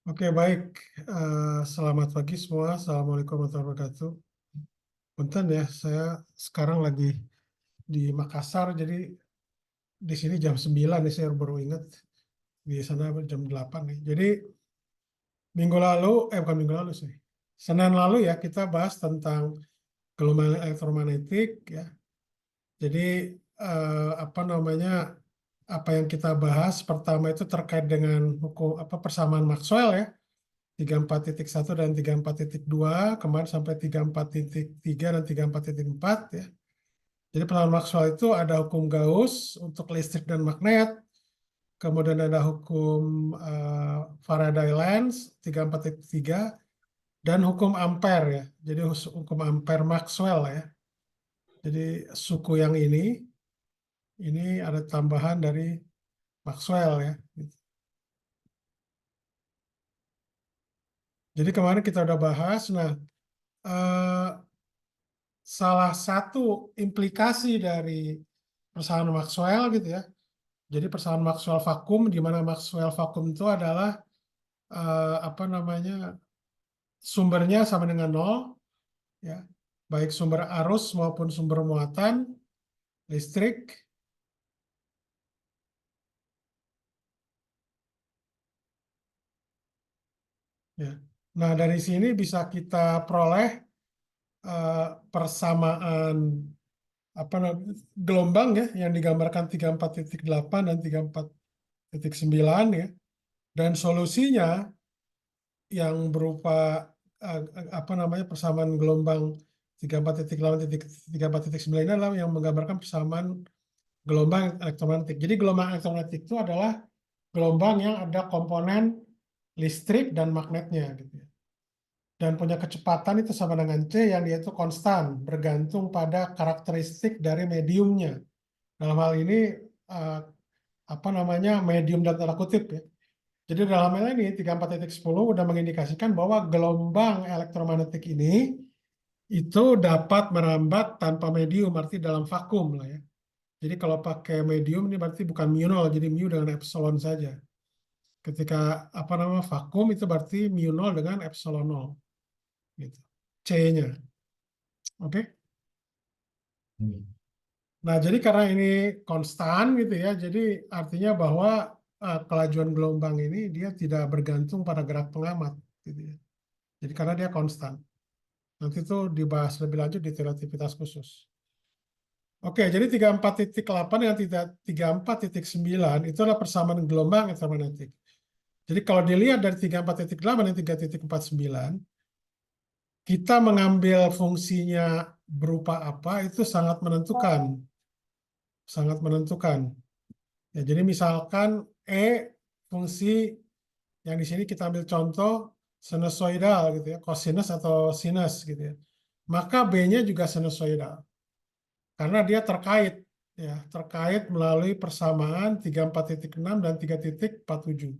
Oke, baik. Selamat pagi semua. Assalamualaikum warahmatullahi wabarakatuh. Punten ya, saya sekarang lagi di Makassar, jadi di sini jam 9 nih, saya baru ingat. Di sana jam 8 nih. Jadi minggu lalu, bukan minggu lalu sih. Senin lalu ya, kita bahas tentang gelombang elektromagnetik ya. Jadi apa namanya, apa yang kita bahas pertama itu terkait dengan hukum persamaan Maxwell ya. 34.1 dan 34.2, kemarin sampai 34.3 dan 34.4 ya. Jadi persamaan Maxwell itu ada hukum Gauss untuk listrik dan magnet, kemudian ada hukum Faraday-Lenz 34.3 dan hukum Ampere ya. Jadi hukum Ampere Maxwell ya. Jadi suku yang ini ada tambahan dari Maxwell ya. Jadi kemarin kita udah bahas. Nah, eh, salah satu implikasi dari persamaan Maxwell gitu ya. Jadi persamaan Maxwell vakum, di mana Maxwell vakum itu adalah apa namanya, sumbernya sama dengan nol, ya, baik sumber arus maupun sumber muatan listrik. Ya. Nah, dari sini bisa kita peroleh eh, persamaan apa namanya, gelombang ya yang digambarkan 34.8 dan 34.9 ya. Dan solusinya yang berupa apa namanya, persamaan gelombang 34.8, 34.9 ini adalah yang menggambarkan persamaan gelombang elektromagnetik. Jadi gelombang elektromagnetik itu adalah gelombang yang ada komponen listrik dan magnetnya gitu ya. Dan punya kecepatan itu sama dengan C yang dia itu konstan, bergantung pada karakteristik dari mediumnya. Dalam hal ini eh, apa namanya, medium dan tanda kutip ya. Jadi dalam hal ini 34.10 udah mengindikasikan bahwa gelombang elektromagnetik ini itu dapat merambat tanpa medium, arti dalam vakum lah ya. Jadi kalau pakai medium ini berarti bukan mu nol, jadi mu dengan epsilon saja. Ketika apa namanya vakum itu berarti mu nol dengan epsilon nol, gitu. C-nya, oke? Nah jadi karena ini konstan gitu ya, jadi artinya bahwa kelajuan gelombang ini dia tidak bergantung pada gerak pengamat, gitu ya. Jadi karena dia konstan. Nanti itu dibahas lebih lanjut di relativitas khusus. Oke, jadi 34.8 dengan 34.9 itu adalah persamaan gelombang elektromagnetik. Jadi kalau dilihat dari 34.8 dan 3.49, kita mengambil fungsinya berupa apa itu sangat menentukan. Sangat menentukan. Ya, jadi misalkan fungsi yang di sini kita ambil contoh sinusoidal gitu ya, cosinus atau sinus gitu ya. Maka B-nya juga sinusoidal. Karena dia terkait ya, terkait melalui persamaan 34.6 dan 3.47.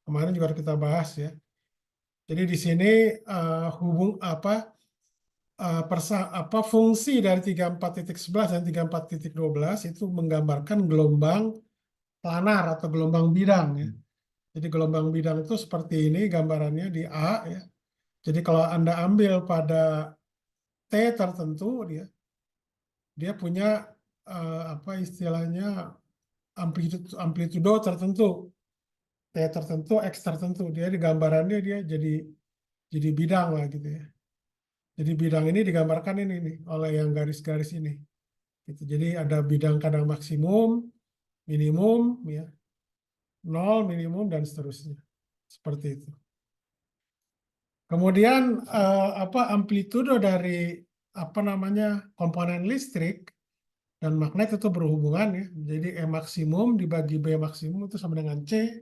Kemarin juga kita bahas ya. Jadi di sini fungsi dari 34.11 dan 34.12 itu menggambarkan gelombang planar atau gelombang bidang ya. Jadi gelombang bidang itu seperti ini gambarannya di A ya. Jadi kalau Anda ambil pada T tertentu, dia punya apa istilahnya, amplitudo tertentu, T tertentu, X tertentu. Dia di gambarannya dia jadi bidang lah gitu ya. Jadi bidang ini digambarkan ini nih oleh yang garis-garis ini. Gitu. Jadi ada bidang kadang maksimum, minimum, ya, nol, minimum dan seterusnya. Seperti itu. Kemudian amplitudo dari apa namanya, komponen listrik dan magnet itu berhubungan ya. Jadi E maksimum dibagi B maksimum itu sama dengan C,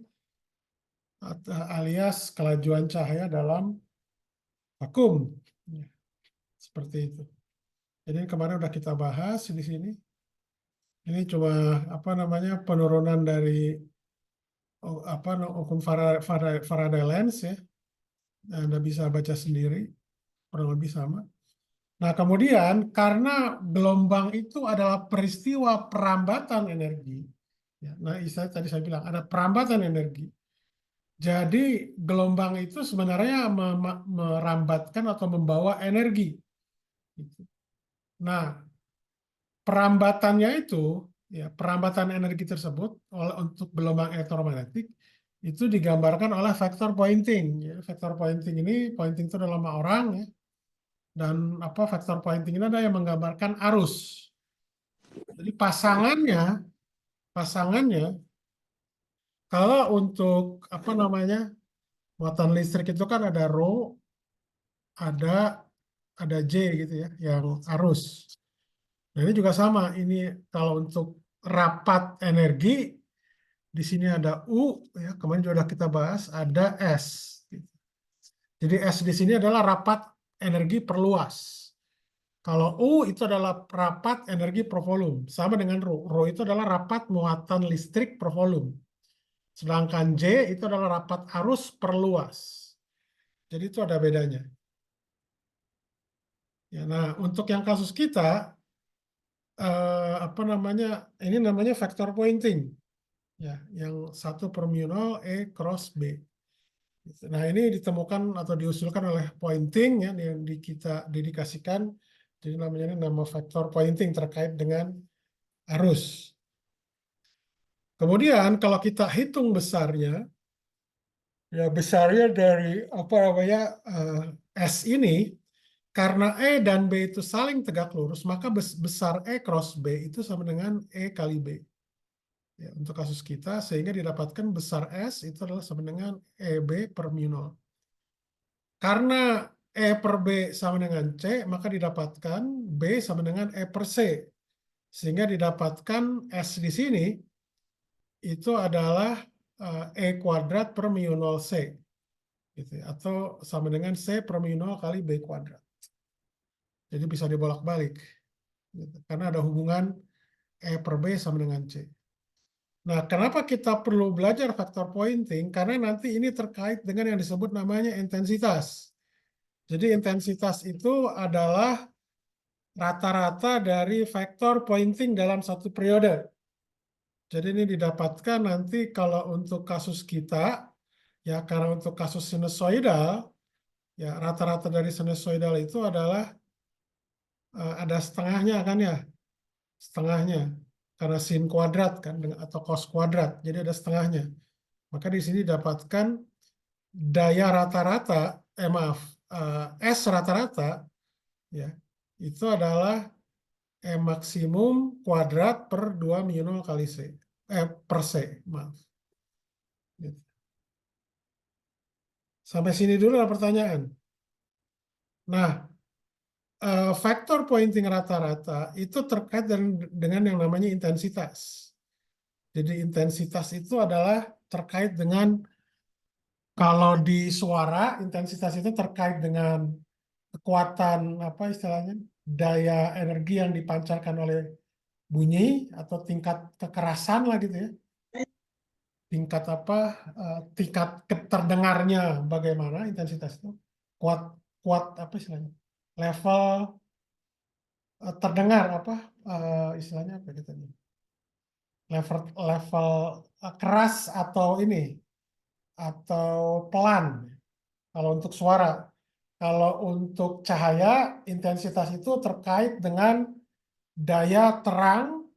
alias kelajuan cahaya dalam vakum. Ya, seperti itu. Jadi kemarin udah kita bahas di sini. Ini cuma apa namanya, penurunan dari hukum Faraday-Lenz ya. Anda bisa baca sendiri, kurang lebih sama. Nah, kemudian karena gelombang itu adalah peristiwa perambatan energi, ya, nah tadi saya bilang ada perambatan energi. Jadi gelombang itu sebenarnya merambatkan atau membawa energi. Gitu. Nah, perambatannya itu, ya, perambatan energi tersebut untuk gelombang elektromagnetik itu digambarkan oleh vektor pointing. Ya, vektor pointing ini, pointing itu adalah nama orang, ya, dan apa vektor pointing ini ada yang menggambarkan arus. Jadi pasangannya, kalau untuk apa namanya muatan listrik itu kan ada rho, ada J gitu ya, yang arus. Nah ini juga sama. Ini kalau untuk rapat energi di sini ada U, ya kemarin sudah kita bahas, ada S. Jadi S di sini adalah rapat energi per luas. Kalau U itu adalah rapat energi per volume, sama dengan Rho. Rho itu adalah rapat muatan listrik per volume. Sedangkan J itu adalah rapat arus per luas. Jadi itu ada bedanya. Ya, nah, untuk yang kasus kita, apa namanya? Ini namanya vector pointing. Ya, yang 1/0 E cross B. Nah, ini ditemukan atau diusulkan oleh pointing ya yang kita dedikasikan. Jadi namanya ini nama vektor pointing terkait dengan arus. Kemudian kalau kita hitung besarnya, ya besarnya dari apa namanya S ini, karena E dan B itu saling tegak lurus, maka besar E cross B itu sama dengan E kali B. Ya, untuk kasus kita, sehingga didapatkan besar S itu adalah sama dengan EB per mu 0. Karena E per B sama dengan C, maka didapatkan B sama dengan E per C. Sehingga didapatkan S di sini itu adalah E kuadrat per mu 0 C. Gitu ya. Atau sama dengan C per mu 0 kali B kuadrat. Jadi bisa dibolak-balik. Gitu. Karena ada hubungan E per B sama dengan C. Nah, kenapa kita perlu belajar faktor pointing? Karena nanti ini terkait dengan yang disebut namanya intensitas. Jadi intensitas itu adalah rata-rata dari vektor pointing dalam satu periode. Jadi ini didapatkan nanti kalau untuk kasus kita, ya karena untuk kasus sinusoidal, ya rata-rata dari sinusoidal itu adalah ada setengahnya kan ya, setengahnya karena sin kuadrat kan atau cos kuadrat, jadi ada setengahnya. Maka di sini dapatkan daya rata-rata, maaf, S rata-rata, ya itu adalah maksimum kuadrat per 2 mu 0 kali C. Per C, maaf. Gitu. Sampai sini dulu ada pertanyaan. Nah, faktor pointing rata-rata itu terkait dengan yang namanya intensitas. Jadi intensitas itu adalah terkait dengan kalau di suara, intensitas itu terkait dengan kekuatan apa istilahnya daya energi yang dipancarkan oleh bunyi atau tingkat kekerasan lah gitu ya, tingkat apa tingkat terdengarnya bagaimana intensitas itu kuat kuat apa istilahnya level terdengar apa istilahnya apa gitu level level keras atau ini atau pelan kalau untuk suara. Kalau untuk cahaya intensitas itu terkait dengan daya terang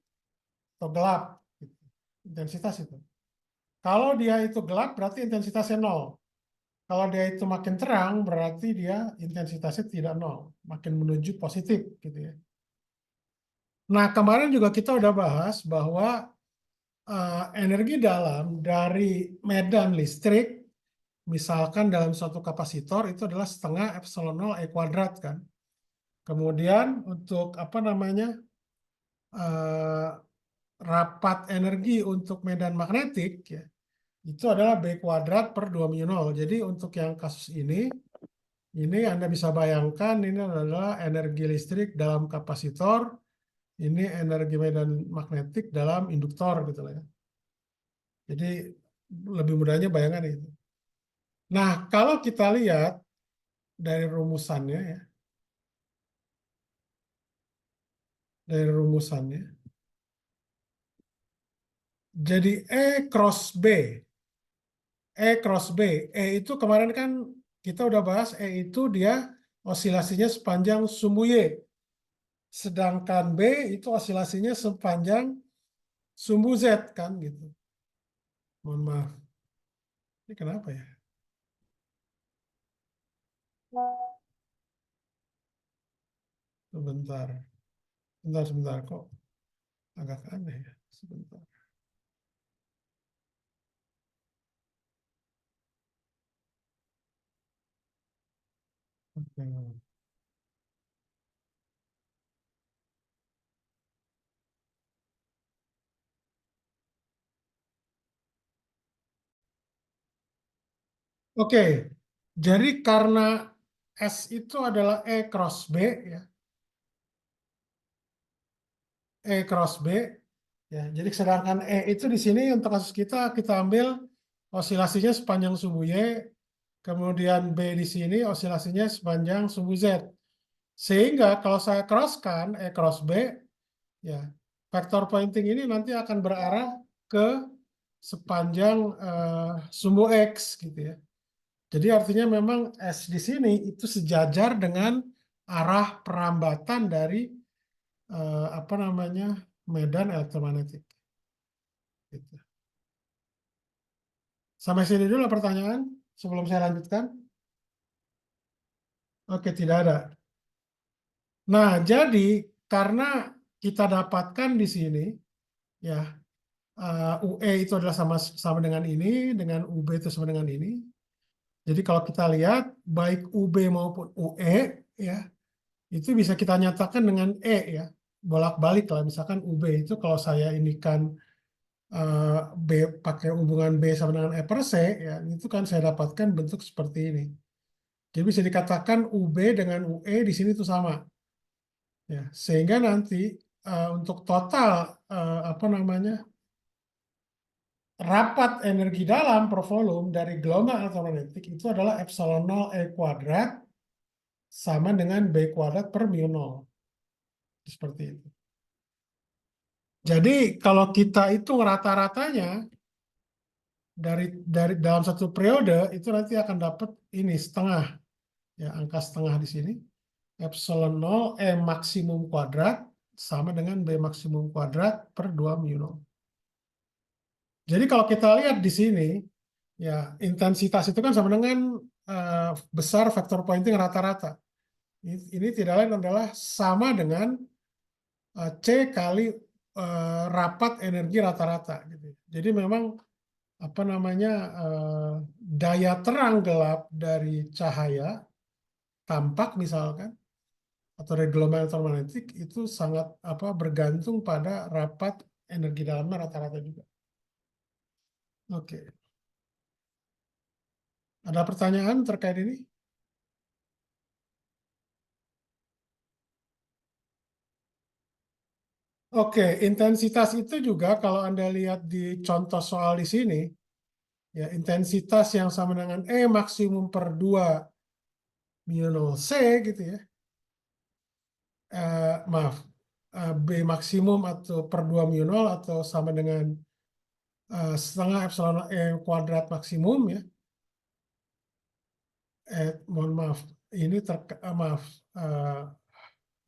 atau gelap intensitas itu. Kalau dia itu gelap berarti intensitasnya nol. Kalau dia itu makin terang berarti dia intensitasnya tidak nol, makin menuju positif gitu ya. Nah, kemarin juga kita udah bahas bahwa energi dalam dari medan listrik, misalkan dalam suatu kapasitor itu adalah setengah epsilon nol E kuadrat kan. Kemudian untuk apa namanya eh, rapat energi untuk medan magnetik ya, itu adalah B kuadrat per 2 mu 0. Jadi untuk yang kasus ini Anda bisa bayangkan ini adalah energi listrik dalam kapasitor, ini energi medan magnetik dalam induktor gitu lah ya. Jadi lebih mudahnya bayangan itu. Nah, kalau kita lihat dari rumusannya ya, dari rumusannya, jadi E cross B E cross B. E itu kemarin kan kita udah bahas, E itu dia osilasinya sepanjang sumbu Y. Sedangkan B itu osilasinya sepanjang sumbu Z kan gitu. Mohon maaf. Ini kenapa ya? Sebentar. Sebentar kok agak aneh ya. Sebentar. Oke. Oke, jadi karena S itu adalah E cross B, ya, E cross B, ya. Jadi sedangkan E itu di sini untuk kasus kita ambil osilasinya sepanjang sumbu Y, kemudian B di sini osilasinya sepanjang sumbu Z. Sehingga kalau saya crosskan E cross B, ya, vektor pointing ini nanti akan berarah ke sepanjang sumbu X gitu ya. Jadi artinya memang S di sini itu sejajar dengan arah perambatan dari apa namanya medan elektromagnetik. Gitu. Sampai sini dulu pertanyaan sebelum saya lanjutkan. Oke, tidak ada. Nah, jadi karena kita dapatkan di sini ya UE itu adalah sama dengan ini, dengan UB itu sama dengan ini. Jadi kalau kita lihat baik UB maupun UE ya itu bisa kita nyatakan dengan E ya, bolak-balik lah. Misalkan UB itu kalau saya indikan B pakai hubungan B sama dengan E per C ya, itu kan saya dapatkan bentuk seperti ini. Jadi bisa dikatakan UB dengan UE di sini itu sama ya, sehingga nanti untuk total apa namanya rapat energi dalam per volume dari gelombang elektromagnetik itu adalah epsilon 0 E kuadrat sama dengan B kuadrat per mu 0. Seperti itu. Jadi kalau kita hitung rata-ratanya dari dalam satu periode itu nanti akan dapat ini setengah ya, angka setengah di sini, epsilon 0 E maksimum kuadrat sama dengan B maksimum kuadrat per 2 mu 0. Jadi kalau kita lihat di sini ya, intensitas itu kan sama dengan besar vektor pointing rata-rata. Ini tidak lain adalah sama dengan C kali rapat energi rata-rata gitu. Jadi memang apa namanya daya terang gelap dari cahaya tampak misalkan atau dari gelombang elektromagnetik itu sangat apa bergantung pada rapat energi dalamnya rata-rata juga. Oke. Ada pertanyaan terkait ini? Oke, intensitas itu juga kalau Anda lihat di contoh soal di sini, ya intensitas yang sama dengan E maksimum per 2 mu 0 C gitu ya. Maaf, B maksimum atau per 2 mu 0 atau sama dengan setengah epsilon E kuadrat maksimum ya. Mohon maaf, ini maaf,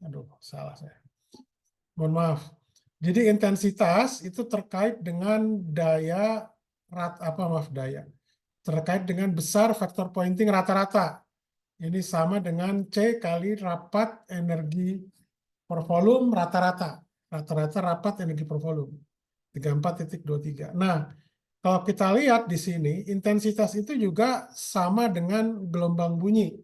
aduh salah saya. Mohon maaf. Jadi intensitas itu terkait dengan daya daya terkait dengan besar faktor pointing rata-rata. Ini sama dengan C kali rapat energi per volume rata-rata. Rata-rata rapat energi per volume. 34,23. Nah, kalau kita lihat di sini, intensitas itu juga sama dengan gelombang bunyi.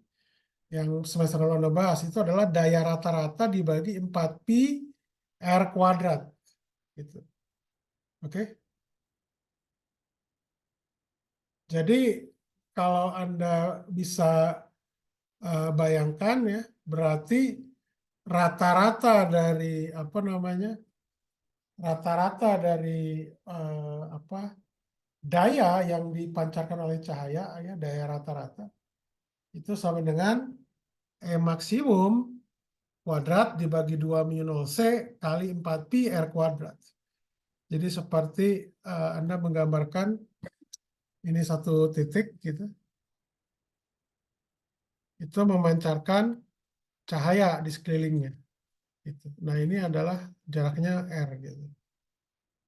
Yang semester lalu Anda bahas, itu adalah daya rata-rata dibagi 4pi R kuadrat. Gitu. Oke? Jadi, kalau Anda bisa bayangkan ya, berarti rata-rata dari apa namanya? Rata-rata dari apa daya yang dipancarkan oleh cahaya ya, daya rata-rata itu sama dengan E maksimum kuadrat dibagi 2 mu 0 C kali 4pi R kuadrat. Jadi seperti Anda menggambarkan ini satu titik gitu, itu memancarkan cahaya di sekelilingnya. Gitu. Nah ini adalah jaraknya R gitu,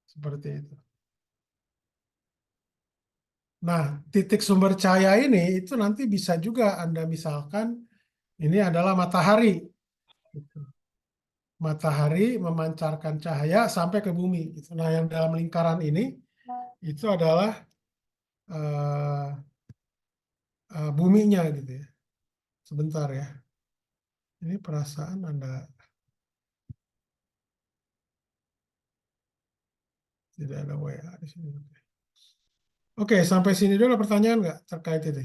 seperti itu. Nah titik sumber cahaya ini itu nanti bisa juga Anda misalkan ini adalah matahari. Gitu. Matahari memancarkan cahaya sampai ke bumi. Gitu. Nah yang dalam lingkaran ini itu adalah uh, buminya gitu ya. Sebentar ya. Ini perasaan Anda tidak ada WA di sini. Oke, sampai sini dulu pertanyaan nggak terkait itu?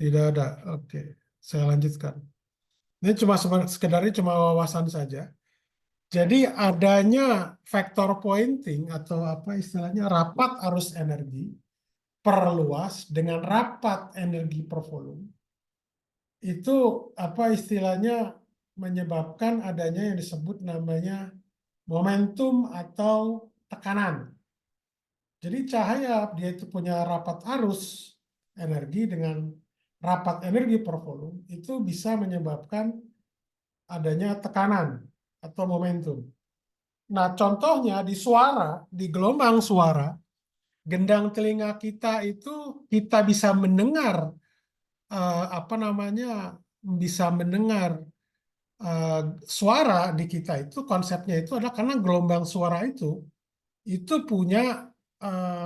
Tidak ada. Oke, saya lanjutkan. Ini cuma sekedarnya cuma wawasan saja. Jadi adanya vektor pointing atau apa istilahnya rapat arus energi perluas dengan rapat energi per volume itu apa istilahnya menyebabkan adanya yang disebut namanya momentum atau tekanan. Jadi cahaya dia itu punya rapat arus energi dengan rapat energi per volume itu bisa menyebabkan adanya tekanan atau momentum. Nah, contohnya di suara, di gelombang suara, gendang telinga kita itu kita bisa mendengar apa namanya bisa mendengar eh, suara di kita itu konsepnya itu adalah karena gelombang suara itu punya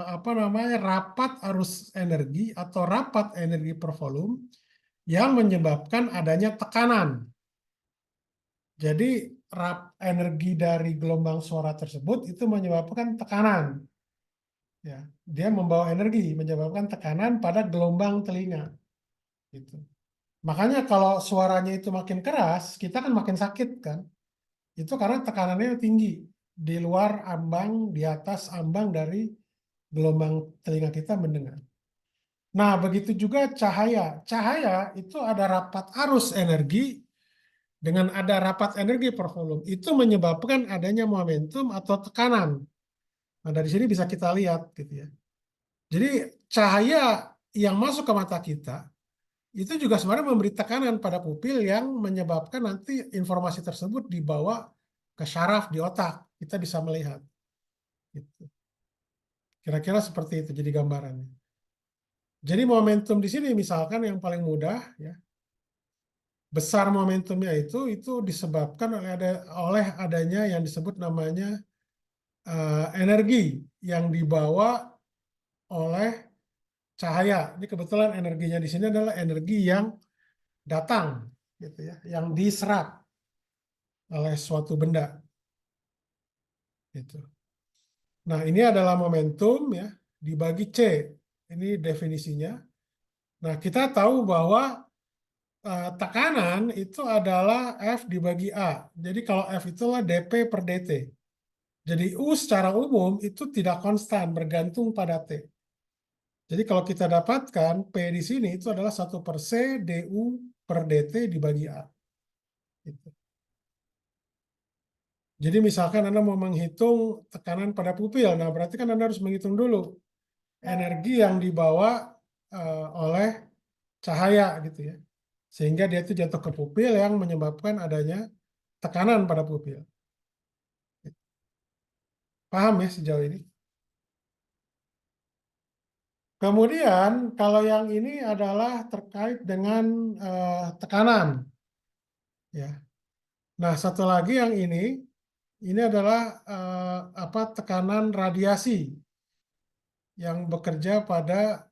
apa namanya rapat arus energi atau rapat energi per volume yang menyebabkan adanya tekanan. Jadi energi dari gelombang suara tersebut itu menyebabkan tekanan. Ya, dia membawa energi menyebabkan tekanan pada gelombang telinga. Gitu. Makanya kalau suaranya itu makin keras, kita kan makin sakit kan. Itu karena tekanannya tinggi di luar ambang, di atas ambang dari gelombang telinga kita mendengar. Nah, begitu juga cahaya. Cahaya itu ada rapat arus energi dengan ada rapat energi per volume. Itu menyebabkan adanya momentum atau tekanan. Nah, dari sini bisa kita lihat gitu ya. Jadi cahaya yang masuk ke mata kita itu juga sebenarnya memberi tekanan pada pupil yang menyebabkan nanti informasi tersebut dibawa ke syaraf di otak. Kita bisa melihat. Gitu. Kira-kira seperti itu jadi gambarannya. Jadi momentum di sini misalkan yang paling mudah ya, besar momentumnya itu disebabkan oleh adanya yang disebut namanya energi yang dibawa oleh cahaya. Ini kebetulan energinya di sini adalah energi yang datang gitu ya, yang diserap oleh suatu benda gitu. Nah, ini adalah momentum ya dibagi C. Ini definisinya. Nah, kita tahu bahwa tekanan itu adalah F dibagi A. Jadi kalau F itulah dP per dt. Jadi U secara umum itu tidak konstan, bergantung pada T. Jadi kalau kita dapatkan P di sini itu adalah 1 per C du per dt dibagi A. Gitu. Jadi misalkan Anda mau menghitung tekanan pada pupil, nah berarti kan Anda harus menghitung dulu energi yang dibawa oleh cahaya gitu ya. Sehingga dia itu jatuh ke pupil yang menyebabkan adanya tekanan pada pupil. Paham ya sejauh ini? Kemudian kalau yang ini adalah terkait dengan tekanan ya. Nah, satu lagi yang ini adalah apa tekanan radiasi yang bekerja pada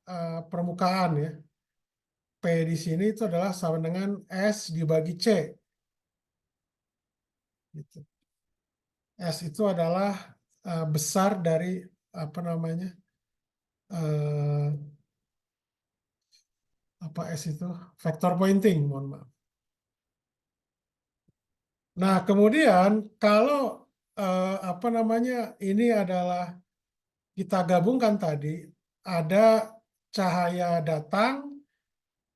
permukaan ya. P di sini itu adalah sama dengan S dibagi C. Gitu. S itu adalah besar dari apa namanya eh, apa S itu vektor pointing, mohon maaf. Nah kemudian kalau apa namanya ini adalah kita gabungkan tadi ada cahaya datang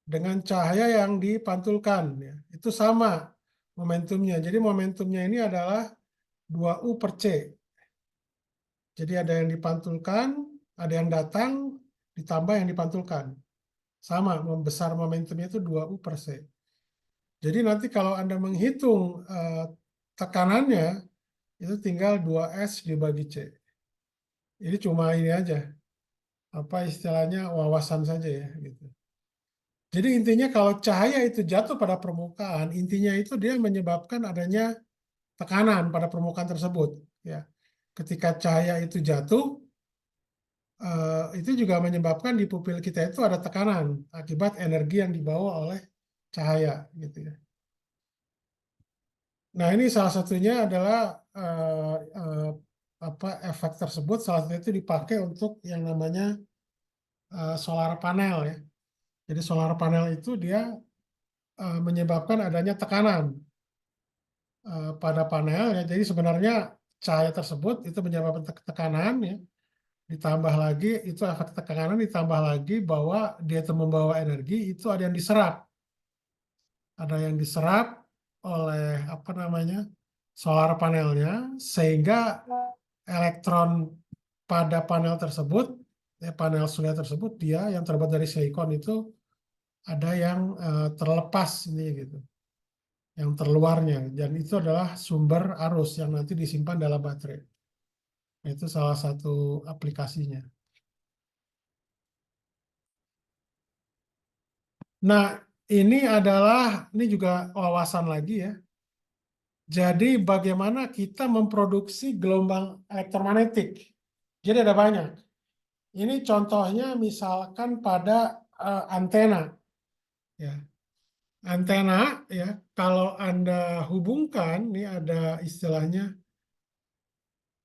dengan cahaya yang dipantulkan ya. Itu sama momentumnya. Jadi momentumnya ini adalah 2U per C. Jadi ada yang dipantulkan, ada yang datang, ditambah yang dipantulkan. Sama, membesar momentumnya itu 2U/C. Jadi nanti kalau Anda menghitung tekanannya, itu tinggal 2S dibagi C. Ini cuma ini aja, apa istilahnya wawasan saja ya gitu. Jadi intinya kalau cahaya itu jatuh pada permukaan, intinya itu dia menyebabkan adanya tekanan pada permukaan tersebut. Ya, ketika cahaya itu jatuh, itu juga menyebabkan di pupil kita itu ada tekanan akibat energi yang dibawa oleh cahaya, gitu ya. Nah ini salah satunya adalah apa efek tersebut salah satunya itu dipakai untuk yang namanya solar panel ya. Jadi solar panel itu dia menyebabkan adanya tekanan pada panel ya. Jadi sebenarnya cahaya tersebut itu menyebabkan tekanan ya. Ditambah lagi itu efek tekanan ditambah lagi bahwa dia itu membawa energi itu ada yang diserap. Ada yang diserap oleh apa namanya solar panelnya sehingga elektron pada panel tersebut panel surya tersebut dia yang terbuat dari silikon itu ada yang terlepas ini gitu. Yang terluarnya dan itu adalah sumber arus yang nanti disimpan dalam baterai. Itu salah satu aplikasinya. Nah, ini juga wawasan lagi ya. Jadi bagaimana kita memproduksi gelombang elektromagnetik. Jadi ada banyak. Ini contohnya misalkan pada antena. Ya. Antena ya, kalau Anda hubungkan, ini ada istilahnya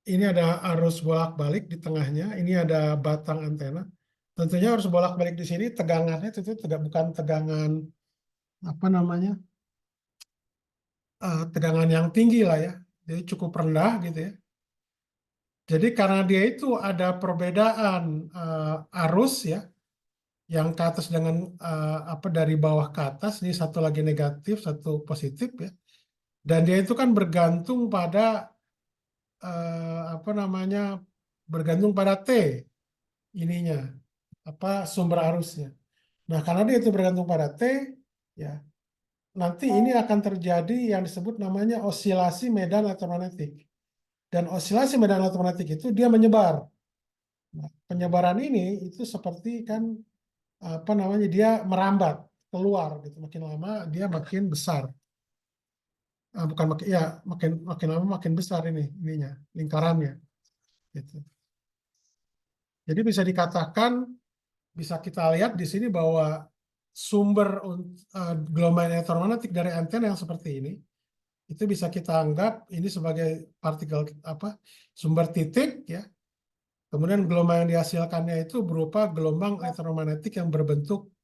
ini ada arus bolak-balik di tengahnya, ini ada batang antena. Tentunya harus bolak-balik di sini, tegangannya itu tidak bukan tegangan apa namanya tegangan yang tinggi lah ya, jadi cukup rendah gitu ya. Jadi karena dia itu ada perbedaan arus ya, yang ke atas dengan apa dari bawah ke atas, ini satu lagi negatif, satu positif ya. Dan dia itu kan bergantung pada apa namanya bergantung pada T ininya apa sumber arusnya. Nah, karena dia itu bergantung pada T, ya nanti ini akan terjadi yang disebut namanya osilasi medan elektromagnetik. Dan osilasi medan elektromagnetik itu dia menyebar. Nah, penyebaran ini itu seperti kan apa namanya dia merambat keluar gitu. Makin lama dia makin besar. Bukan makin ya makin makin lama makin besar ininya lingkarannya. Gitu. Jadi bisa dikatakan bisa kita lihat di sini bahwa sumber gelombang elektromagnetik dari antena yang seperti ini itu bisa kita anggap ini sebagai partikel apa sumber titik ya. Kemudian gelombang yang dihasilkannya itu berupa gelombang elektromagnetik yang berbentuk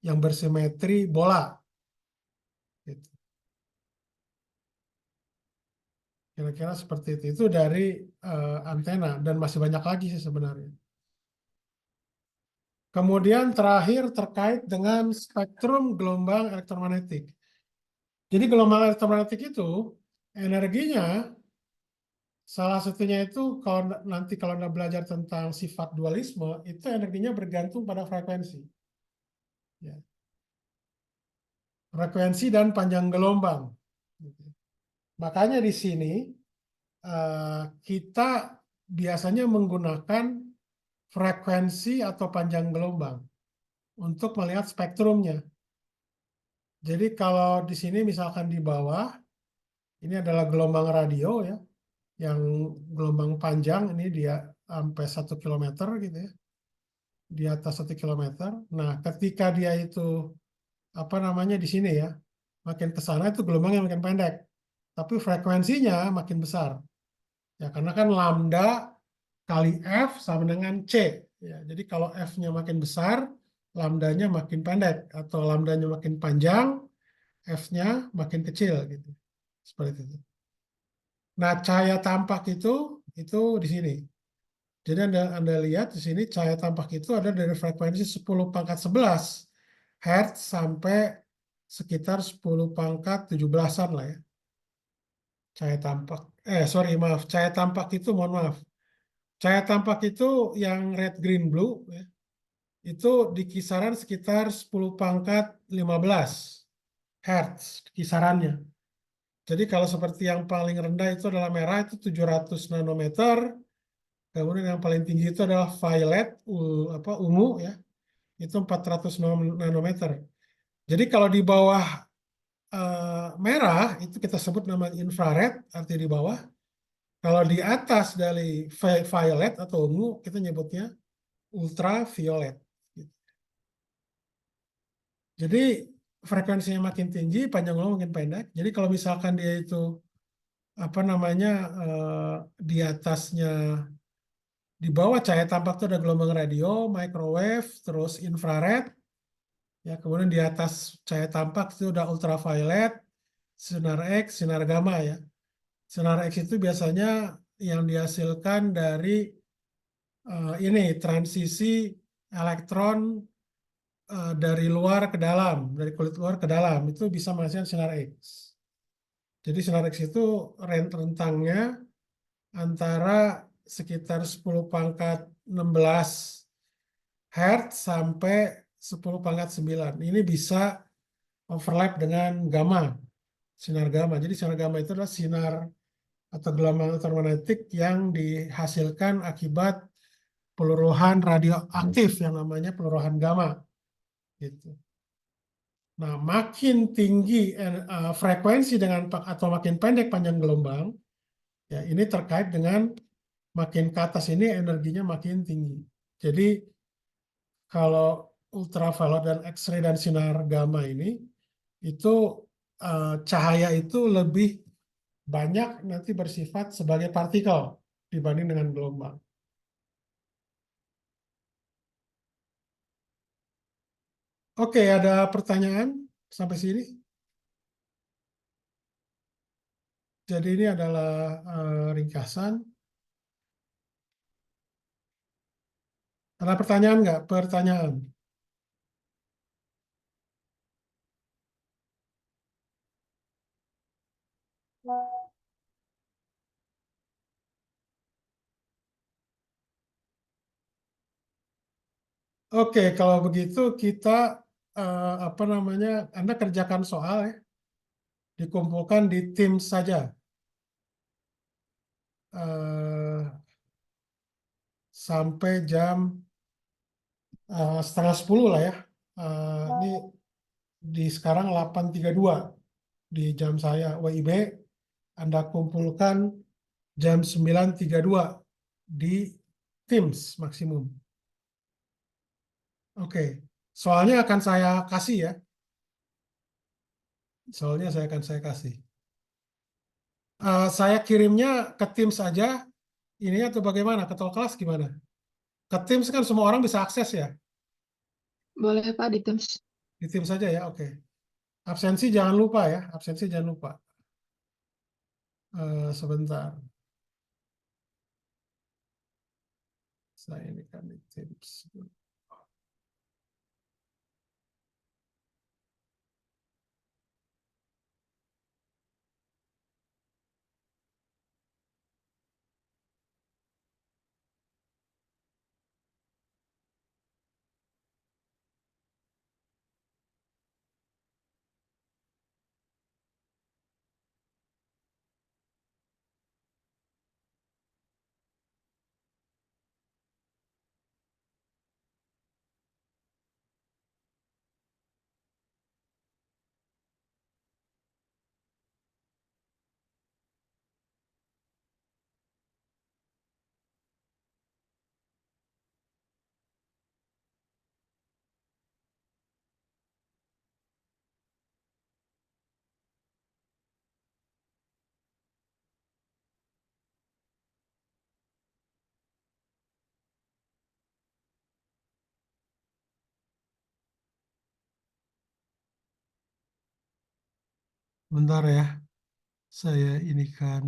yang bersimetri bola. Gitu. Kira-kira seperti itu. Itu dari antena dan masih banyak lagi sih sebenarnya. Kemudian terakhir terkait dengan spektrum gelombang elektromagnetik. Jadi gelombang elektromagnetik itu energinya salah satunya itu kalau nanti kalau Anda belajar tentang sifat dualisme itu energinya bergantung pada frekuensi. Ya. Frekuensi dan panjang gelombang. Makanya di sini kita biasanya menggunakan frekuensi atau panjang gelombang untuk melihat spektrumnya. Jadi kalau di sini misalkan di bawah ini adalah gelombang radio ya, yang gelombang panjang ini dia sampai 1 kilometer gitu ya, di atas 1 kilometer. Nah, ketika dia itu apa namanya di sini ya, makin ke sana itu gelombangnya makin pendek, tapi frekuensinya makin besar. Ya, karena kan lambda kali F sama dengan C. Ya, jadi kalau F-nya makin besar, lambdanya makin pendek, atau lambdanya makin panjang, F-nya makin kecil gitu. Seperti itu. Nah, cahaya tampak itu di sini. Jadi Anda lihat di sini cahaya tampak itu ada dari frekuensi 10 pangkat 11 Hz sampai sekitar 10 pangkat 17-an lah ya. Cahaya tampak. Sorry, maaf. Cahaya tampak itu, mohon maaf. Cahaya tampak itu yang red, green, blue, ya, itu di kisaran sekitar 10 pangkat 15 Hertz kisarannya. Jadi kalau seperti yang paling rendah itu adalah merah itu 700 nanometer, kemudian yang paling tinggi itu adalah violet, ungu ya, itu 400 nanometer. Jadi kalau di bawah merah itu kita sebut nama infrared, artinya di bawah. Kalau di atas dari violet atau ungu kita nyebutnya ultraviolet. Jadi frekuensinya makin tinggi, panjang gelombang makin pendek. Jadi kalau misalkan dia itu apa namanya di atasnya, di bawah cahaya tampak itu ada gelombang radio, microwave, terus infrared, ya kemudian di atas cahaya tampak itu udah ultraviolet, sinar X, sinar gamma ya. Sinar X itu biasanya yang dihasilkan dari ini transisi elektron dari luar ke dalam, dari kulit luar ke dalam, itu bisa menghasilkan sinar X. Jadi sinar X itu rentangnya antara sekitar 10 pangkat 16 Hz sampai 10 pangkat 9. Ini bisa overlap dengan gamma, sinar gamma. Jadi sinar gamma itu adalah sinar atau gelombang elektromagnetik yang dihasilkan akibat peluruhan radioaktif yang namanya peluruhan gamma. Gitu. Nah, makin tinggi frekuensi dengan atau makin pendek panjang gelombang, ya ini terkait dengan makin ke atas ini energinya makin tinggi. Jadi kalau ultraviolet dan X-ray dan sinar gamma ini itu cahaya itu lebih banyak nanti bersifat sebagai partikel dibanding dengan gelombang. Oke, ada pertanyaan sampai sini? Jadi ini adalah ringkasan. Ada pertanyaan nggak? Pertanyaan. Oke, kalau begitu kita apa namanya? Anda kerjakan soal ya, dikumpulkan di tim saja. Sampai jam setengah 10 lah ya. Ini di sekarang 8.32 di jam saya WIB. Anda kumpulkan jam 9.32 di Teams maksimum. Oke, soalnya akan saya kasih ya. Soalnya saya kasih. Saya kirimnya ke Teams saja. Ini atau bagaimana? Ke kelas gimana? Ke Teams kan semua orang bisa akses ya. Boleh Pak di Teams. Di Teams saja ya. Oke. Absensi jangan lupa ya. Absensi jangan lupa. Sebentar. Saya ini kan di Teams. Bentar ya. Saya ini kan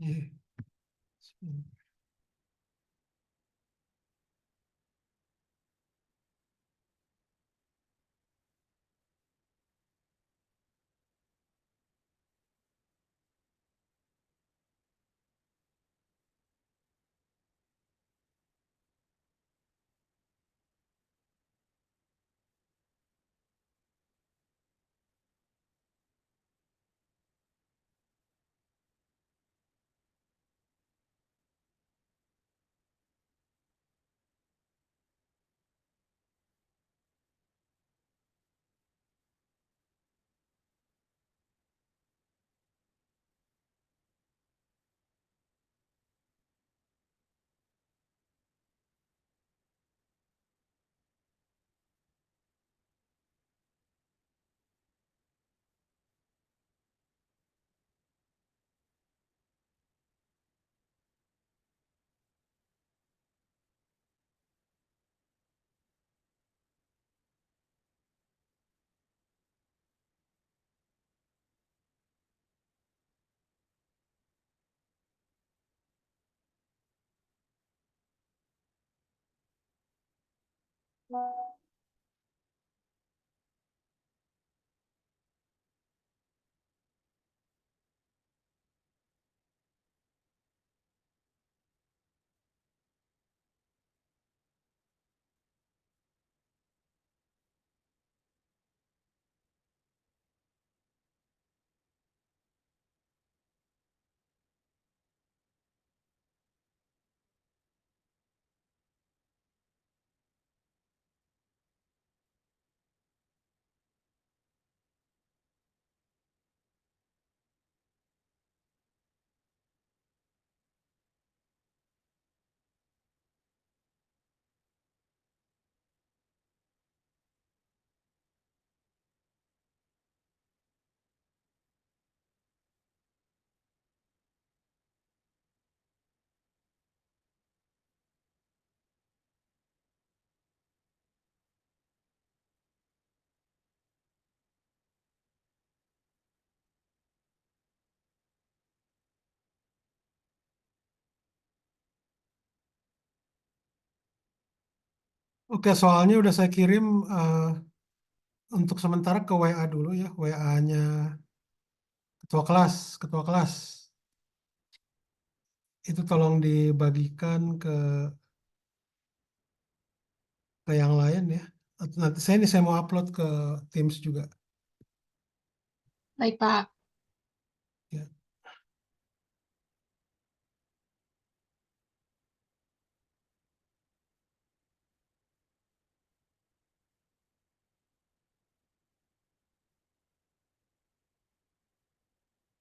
Iya. Oke, soalnya udah saya kirim untuk sementara ke WA dulu ya, WA-nya ketua kelas, ketua kelas. Itu tolong dibagikan ke yang lain ya. Nanti saya mau upload ke Teams juga. Baik, Pak.